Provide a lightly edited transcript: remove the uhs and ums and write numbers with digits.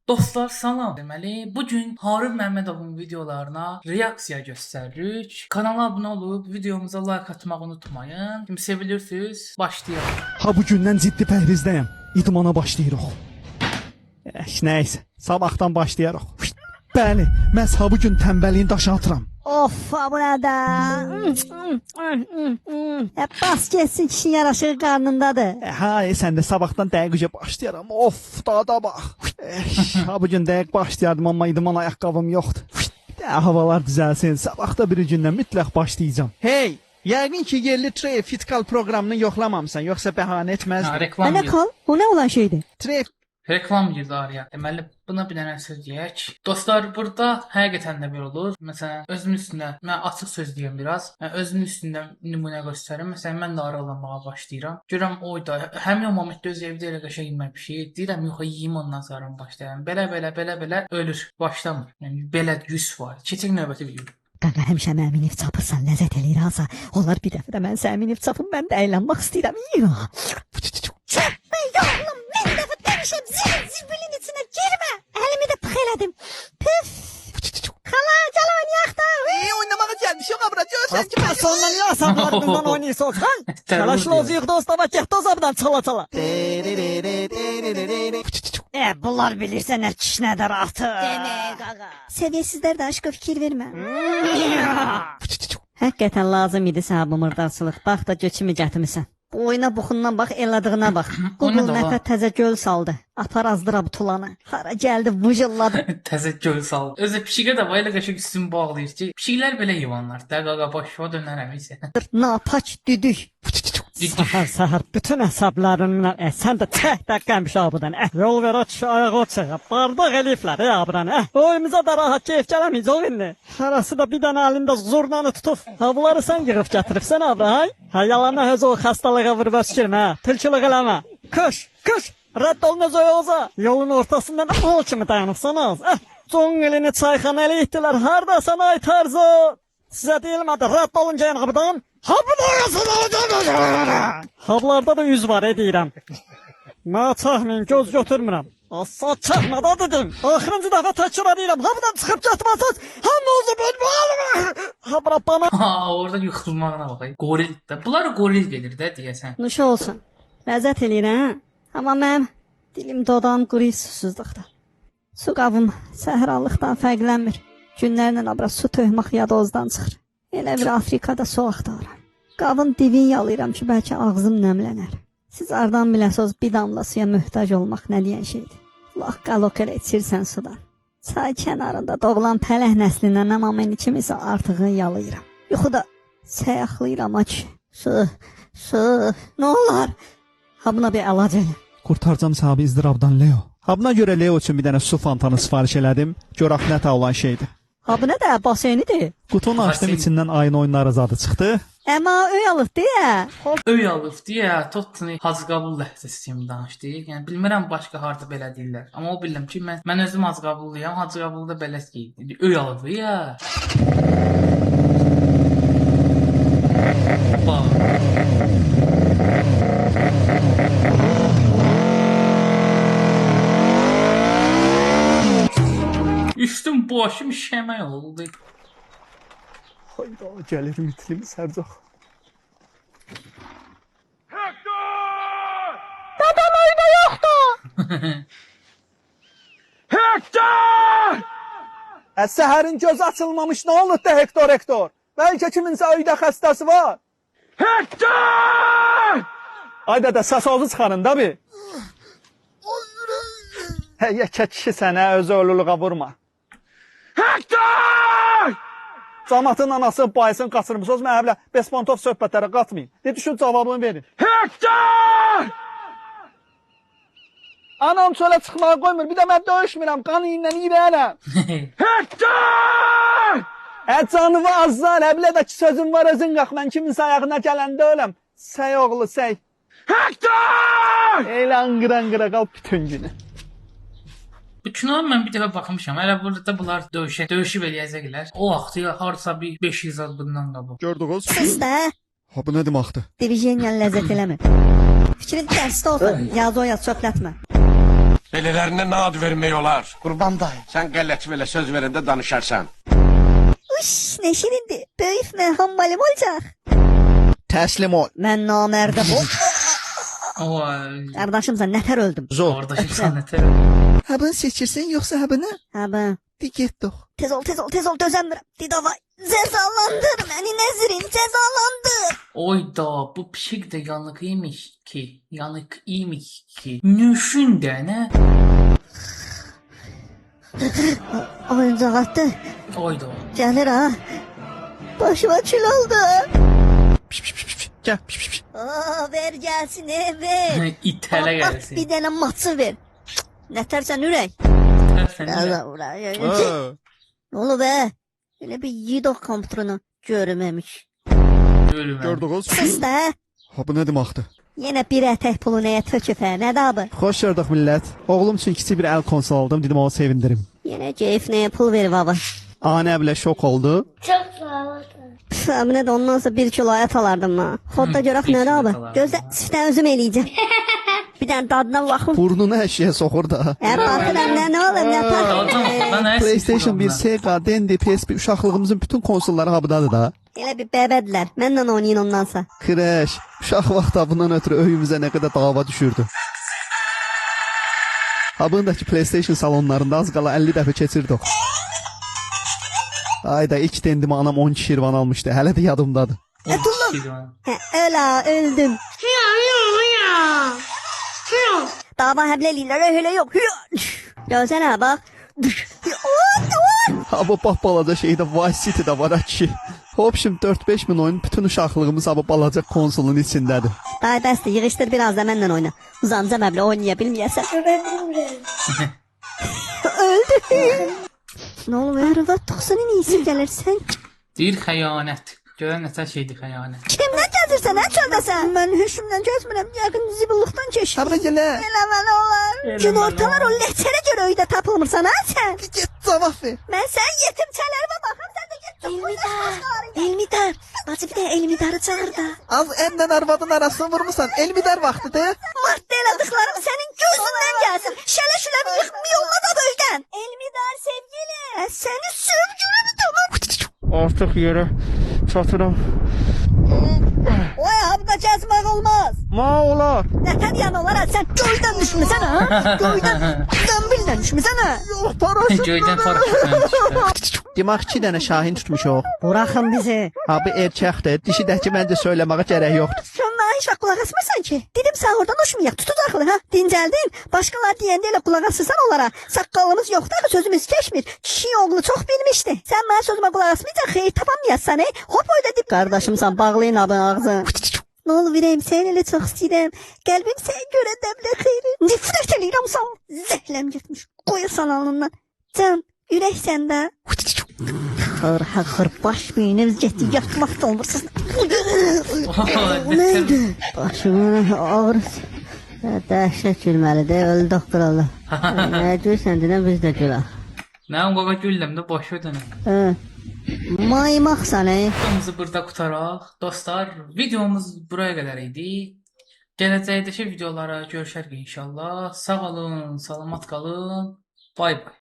Dostlar salam. Deməli, bu gün Harun Məmmədovun videolarına reaksiya göstəririk. Kanala abunə olub videomuza like atmağı unutmayın. Kim sevilirsiniz? Başlayalım. Ha bu gündən ciddi pəhrizdəyəm. İdmana başlayırıq. Nəysə, sabahdan başlayarıq. Bəli, məhz ha bu gün tənbəlliyin daşı atıram. Of bu nədən? Bas geçsin kişinin yaraşığı qarnındadır. Sən də sabahdan dəqiqəcə başlayaram. Of, dada bax. Ha bu gün dəqiq başlayardım, amma idman ayaqqabım yoxdur. Havalar düzəlsin, sabahda bir gündən mütləq başlayacağım. Hey, yəqin ki yerli Fitkal proqramını yoxlamamısan, yoxsa bəhanə etməzdin. Reklam Mənə girdi. kal, bu nə olan şeydir? Reklam girdi araya. Deməli, buna bir dənə söz deyək. Dostlar, burada həqiqətən də belə olur. Məsələn, özümün üstünə, mən açıq söz deyim biraz. Özümün üstündə nümunə göstərim. Məsələn, mən də aralanmağa başlayıram. Görürəm oyda, həmin o momentdə öz evdə elə qəşəng yemək bir şey. Deyirəm, yox, yeyim ondan sonra başlayıram. Belə ölür, başlamır. Yəni belə 100 var. Keçək növbəti video. Qaqa həmişə məminif çapırsan, ləzzət eləyir alsa. Onlar bir dəfə də mən səminif çapım, mən də əylənmək istəyirəm. Çəpmə yavrum, mən dəfə demişəm, zibilin içinə girmə. Əlimi də pıx elədim. Püf. Xala, gəl oynayaq da. Oynamağa gəlmişik, abra, görsən ki, Bəs ondan niyə asablar bundan oynayırsan? Çalışlozuyuq dostlar, get dozabdan çala. Bunlar bilirsə nə kiş nədir artıq. Demək qaqa. Səviyyəsizlər də aşqa fikir vermə. Həqiqətən lazım idi sənə bu mırdarçılıq. Bax da göçümü gətirmisən. Bu oyuna buxundan bax, elədığına bax. Google Map'ə təzə göl saldı. Apar azdıra bu tulanı. Hara gəldi, vıcılladı. Təzə göl saldı. Özü pişikə də elə qəşəng üstünü bağlayır ki, pişiklər belə heyvanlar. Dəqiqə başına dönərəm isə. Napaç düdük. Səhər bütün hesablarından sən də tək dəqqəm şabıdan. Yol ver aç ayağa çıxa. Bardaq eliflər abran. Oyumuza da rahat keyf gələməyəcək indi. Harası da bir dənə əlində zurnanı tutub. Havları sən yığıb gətiribsən abra. Yalanla öz o xastalığa vurub öskürmə. Tilçilik eləmə. Kış. Rədd olun öz oyoza. Yolun ortasından o kimi dayanıbsanız. Son elini çayxanəli etdilər. Hardasan ay Tarzo? Sizə deyilmədi. Rədd olun gəlin qapıdan. Hablarda da 100 var deyirəm. Mən çəkməyin, göz götürmürəm. Asla çəkmədə dedim. Axırıncı dəfə təkrar edirəm. Hamıdan çıxıb getməsəz, hamınızı bölməliyəm. Habra bana. Orada yıxılmağına baxay. Goril. Bunlar goril gelir də deyəsən. Nuş olsun. Ləzzət eləyirəm. Amma mənim dilim dodam quru susuzluqda. Su qabım səhralıqdan fərqlənmir. Günlərlə abra su töhmaq yadozdan çıxır. Elə bir Afrikada soğuqdaram. Qavın divin yalayıram ki, bəlkə ağzım nəmlənər. Siz ardan biləsiz bir damla suya möhtac olmaq nə deyən şeydir. Laq qalokər içirsən sudan. Çay kənarında doğulan pələh nəslindən amma məni kimisə artığı yalayıram. Yuxuda səyahlayıram aç. Su, nə olar? Ha buna bir əlac elə. Qurtarcam sahibi izdirabdan Leo. Ha buna görə Leo üçün bir dənə su fontanı sifariş elədim. Görək nə olan şeydir. Ha bu nə də baseynidir? Qutunu açdım, içindən ayın oyunları zadı çıxdı. Amma öy alıb deyə. Öy alıb deyə Tottenham Hacıqabul ləhcəsi kimi danışdı. Yəni bilmirəm başqa harda belə deyirlər. Amma o bilirəm ki, mən özüm Hacıqabulluyam. Hacıqabulda belə deyir. Öy alıb ya. Üstüm başım şəmək oldu. Hayda, gəlir mitlim sərcaq. Dadam oyda yoxdur. Hektor! Səhərin gözü açılmamış nə olur da Hektor? Bəlkə kiminsə öydə xəstəsi var. Hektor! Ayda da səsazı çıxarın da bir. Yəkə kişi sənə özü ölülüğə vurma. Hektor! Cəmatın anası bayısını qaçırmışsınız, mənə belə bespontov söhbətlərə qatmayın. De düşün cavabını verin. Hektor! Anam çölə çıxmağa qoymur, bir də mən döyüşmürəm, qanı ilə irələm. Hektor! Canıvı azlar, bilə də ki sözüm var özün qalx, mən kiminsə ayağına gələndə öləm. Səy oğlu, səy. Hektor! Elə anqıra qal bütün günü. Bu kinoya mən bir dəfə baxmışam. Hələ burada bunlar döyüşüb eləyəcəklər. O vaxt ya harsa bir 500 ad bundan qabaq. Gördünüz? Sus da. Ha bu nə deməkdir? Divizyon ləzzət eləmir. Fikrin dərsdə olsun. Yaz o yaz çöplətmə. Belələrinə nə ad vermək olar? Qurban dayı. Sən qəllət belə söz verəndə danışarsan. Uş, ne şirindi. Böyük mü hambalim olacak? Təslim ol. Ben namerde bu. O Kardeşimsen nefer öldüm. Zor. qardaşım sənətə. Həbini seçirsən yoxsa həbini? Ha ben. De getdik. Tez ol tez ol tez ol dözemiyorum. Didava cezalandır beni Nezrin cezalandır. Oyda bu pişik de yanık imiş ki. Yanık imiş ki. Nüşün de ne? Oyuncak attı. Oyda. Gelir ha. Başıma çül oldu. Gəl. Aa, ver gelsin ver. İtələ Bak gəlsin. bir tane matı ver. Ne tersen ürek. Tərsən də. Allah uğraş. Ne olur be? Öyle bir yiğit kompütürünü görmemiş. Ölümə. Gördünüz? Sus da. Ha bu nə deməkdir? Yine bir etek pulu neye töküfe ne da bu? Xoş gördük millət. Oğlum üçün kiçik bir əl konsol aldım, dedim onu sevindirim. Yine keyif neye pul ver baba. Anə bilə şok oldu. Abine de ondan sonra 1 kilo et alardım ha. Kodda görək bir ne da kilo bu? et alardım Gözde ha. süften özüm eləyəcəm. Bir tane tadına bakım. Burnunu əşiyə soxur da. Bakıram ne olur ne Adam, par. mən PlayStation 1, Sega, Dendy, PSP uşaqlığımızın bütün konsolları habıdadır da. Elə bir bəbədlər. Mənlə oynayın ondansa. Kreş, uşaq vaxtı bundan ötürü öyümüzə nə qədər dava düşürdü. Habındakı PlayStation salonlarında az qala 50 dəfə keçirdik. Ayda ilk dendimi anam 12 şirvan almışdı. Hələ də yadımdadır. Öyle öldüm. Dava həbləliklər öyle yok. Gözənə bak. Ha bu balaca şeydə Vice City'də var ha ki. Hopşim 4-5 min oyun bütün uşaqlığımız ha bu balaca konsolun içindədir. Day bəsdir yığışdır biraz da mənlə oyna. Uzanca məblə oynaya bilməyəsən. Öldüm. Ne olur arvad 90'ın iyisi gəlirsən. Deyir xəyanət. Görən nətər şeydir xəyanət. Kimdən gəzirsən hə çöldəsən? Mən höşümdən gəzmirəm. Yəqin zibillikdən keş. Habra gələ. Elə mənə olar. Gün ortalar o ləhçərə görə öydə tapılmırsan ha sən. Get cavab ver. Mən sən yetimçələrime baxım sən də get. Elmidar. Bacı bir də Elmidarı çağır da. Az enden arvadın arasını vurmusan. Elmidar vaxtıdır. Mart elədıqlarım sənin gözündən gəlsin. Şələ şülə bir yıxımı yolla da böydən. Elmidar sevgili. Səni sevgili mi tamam? Artıq yerə çatıram. Oy abda gəzmək olmaz. Ma olar. Nətər yan olar ha sən göydən düşmüsən ha? Göydən dənbildən düşmüsən ha? Göydən paraşütlə düşdü. Demək 2 dənə şahin tutmuşuq. Buraxın bizi. Abi erkəkdir. Dişi dəki məncə söyləməyə gərək yoxdur. Sən mənə heç vaxt qulaq asmırsan ki. Dedim sən oradan uçmayaq, tutacaqlı ha. Dincəldin. Başqalar deyəndə elə qulaq asırsan onlara. Saqqalımız yoxdur, axı sözümüz keçmir. Kişi oğlu çox bilmişdi. Sən mənim sözümə qulaq asmayacaq, xeyir tapamayassan, Hop oyda dib. Qardaşımsan, bağlayın abın ağzını. Ne olur vereyim seni elə çox istəyirəm. Qəlbim səni görəndə belə xeyri. Nifrət eləyirəm sən. Zəhləm getmiş. Qoyasan alnından. Can, ürək səndə. Xır baş beynimiz getdi yatmaq da olmursuz. Neydi? Başımın ağrısı. Dəhşət gülməlidir, öldü doktor Allah. Nə gülsən deyən biz də gülək. Mənim qaqa gülləm də başı dönəm. Maymaqsan Videomuzu burada qutaraq. Dostlar, videomuz buraya qədər idi. Gələcəkdəki videolara görüşərik inşallah. Sağ olun, salamat qalın. Bay bay.